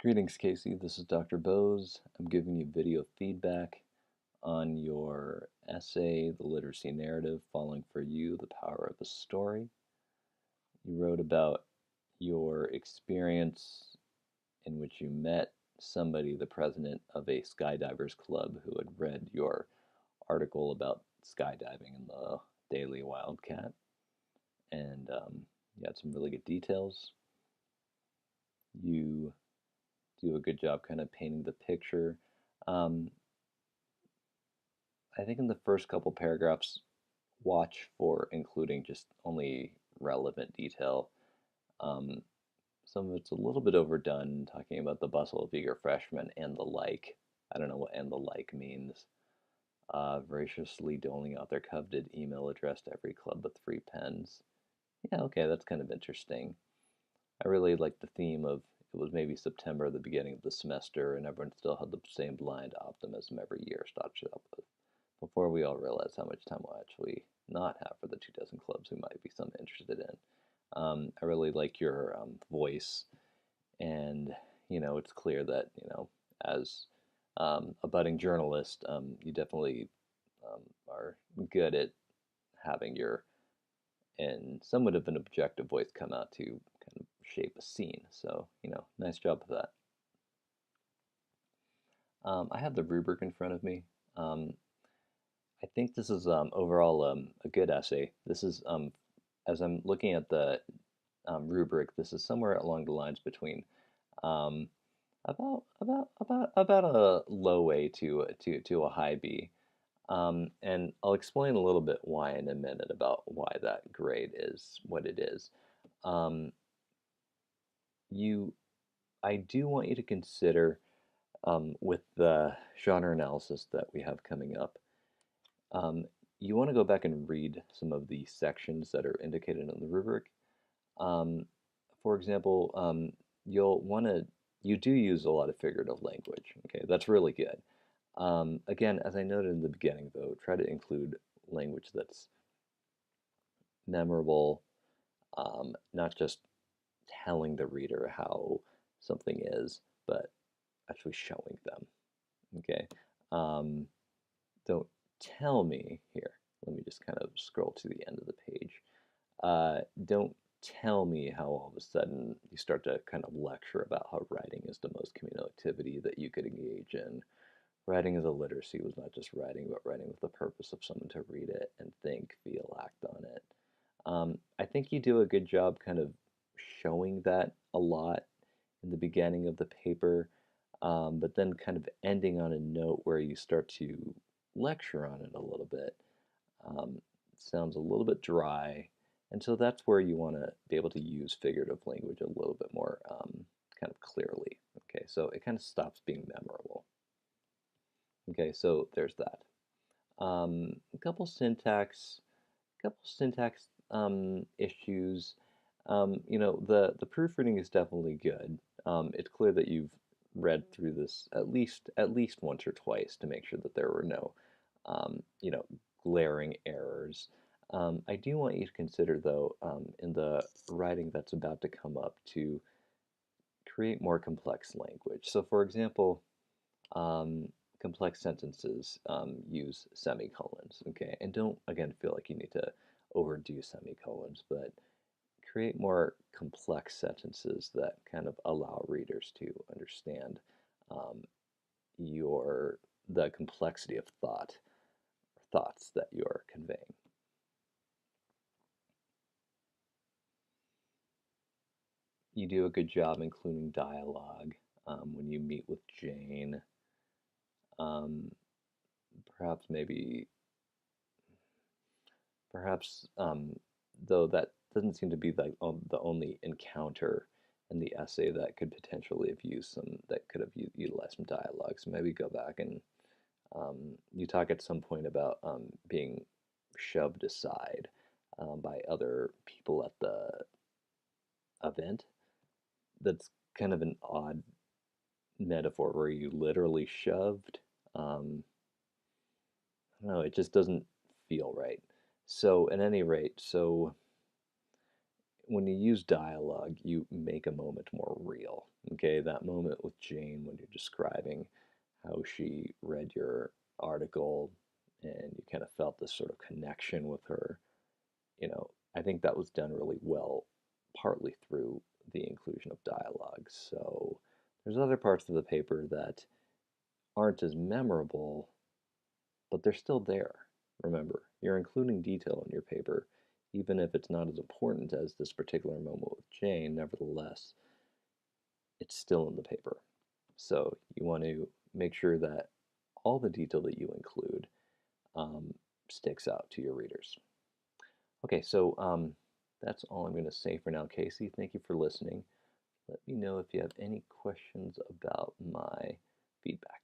Greetings, Casey. This is Dr. Bose. I'm giving you video feedback on your essay, The Literacy Narrative, Falling for You, The Power of a Story. You wrote about your experience in which you met somebody, the president of a skydivers club, who had read your article about skydiving in the Daily Wildcat. And you had some really good details. You do a good job kind of painting the picture. Um, I think in the first couple paragraphs, watch for including just only relevant detail. Um, some of it's a little bit overdone, talking about the bustle of eager freshmen and the like. I don't know what "and the like" means. Voraciously doling out their coveted email address to every club with free pens. Yeah, okay, that's kind of interesting. I really like the theme of it was maybe September, the beginning of the semester, and everyone still had the same blind optimism every year starts up with, before we all realize how much time we'll actually not have for the 2 dozen clubs we might be some interested in. I really like your voice, and it's clear that as a budding journalist, you definitely are good at having your and somewhat of an objective voice come out to kind of shape a scene. So, nice job of that. I have the rubric in front of me. I think this is overall a good essay. This is, as I'm looking at the rubric, this is somewhere along the lines between um, about a low A to a high B. And I'll explain a little bit why in a minute about why that grade is what it is. Um, you, I do want you to consider with the genre analysis that we have coming up. Um, you want to go back and read some of the sections that are indicated in the rubric. Um, for example, you do use a lot of figurative language. Okay, that's really good. Again, as I noted in the beginning, though, try to include language that's memorable, not just telling the reader how something is, but actually showing them. Okay, um, don't tell me here. Let me just kind of scroll to the end of the page. Don't tell me how all of a sudden you start to kind of lecture about how writing is the most communal activity that you could engage in. Writing as a literacy was not just writing, but writing with the purpose of someone to read it and think, feel, act on it. I think you do a good job kind of showing that a lot in the beginning of the paper, but then kind of ending on a note where you start to lecture on it a little bit. It sounds a little bit dry, and so that's where you want to be able to use figurative language a little bit more kind of clearly. Okay, so it kind of stops being memorable. Okay, so there's that. A couple syntax issues. The proofreading is definitely good. It's clear that you've read through this at least once or twice to make sure that there were no, you know, glaring errors. I do want you to consider, though, in the writing that's about to come up, to create more complex language. So, for example, um, complex sentences use semicolons, okay? And don't, again, feel like you need to overdo semicolons, but create more complex sentences that kind of allow readers to understand um, your the complexity of thoughts that you're conveying. You do a good job including dialogue when you meet with Jane. Um, perhaps maybe perhaps though that doesn't seem to be the only encounter in the essay that could potentially have used some that could have utilized some dialogue. So maybe go back and you talk at some point about being shoved aside by other people at the event. That's kind of an odd metaphor where you literally shoved. I don't know, it just doesn't feel right. So, at any rate, so when you use dialogue, you make a moment more real. Okay, that moment with Jane when you're describing how she read your article and you kind of felt this sort of connection with her, I think that was done really well, partly through the inclusion of dialogue. So there's other parts of the paper that aren't as memorable, but they're still there. Remember, you're including detail in your paper, even if it's not as important as this particular moment with Jane, nevertheless, it's still in the paper. So you want to make sure that all the detail that you include sticks out to your readers. Okay, so that's all I'm going to say for now, Casey. Thank you for listening. Let me know if you have any questions about my feedback.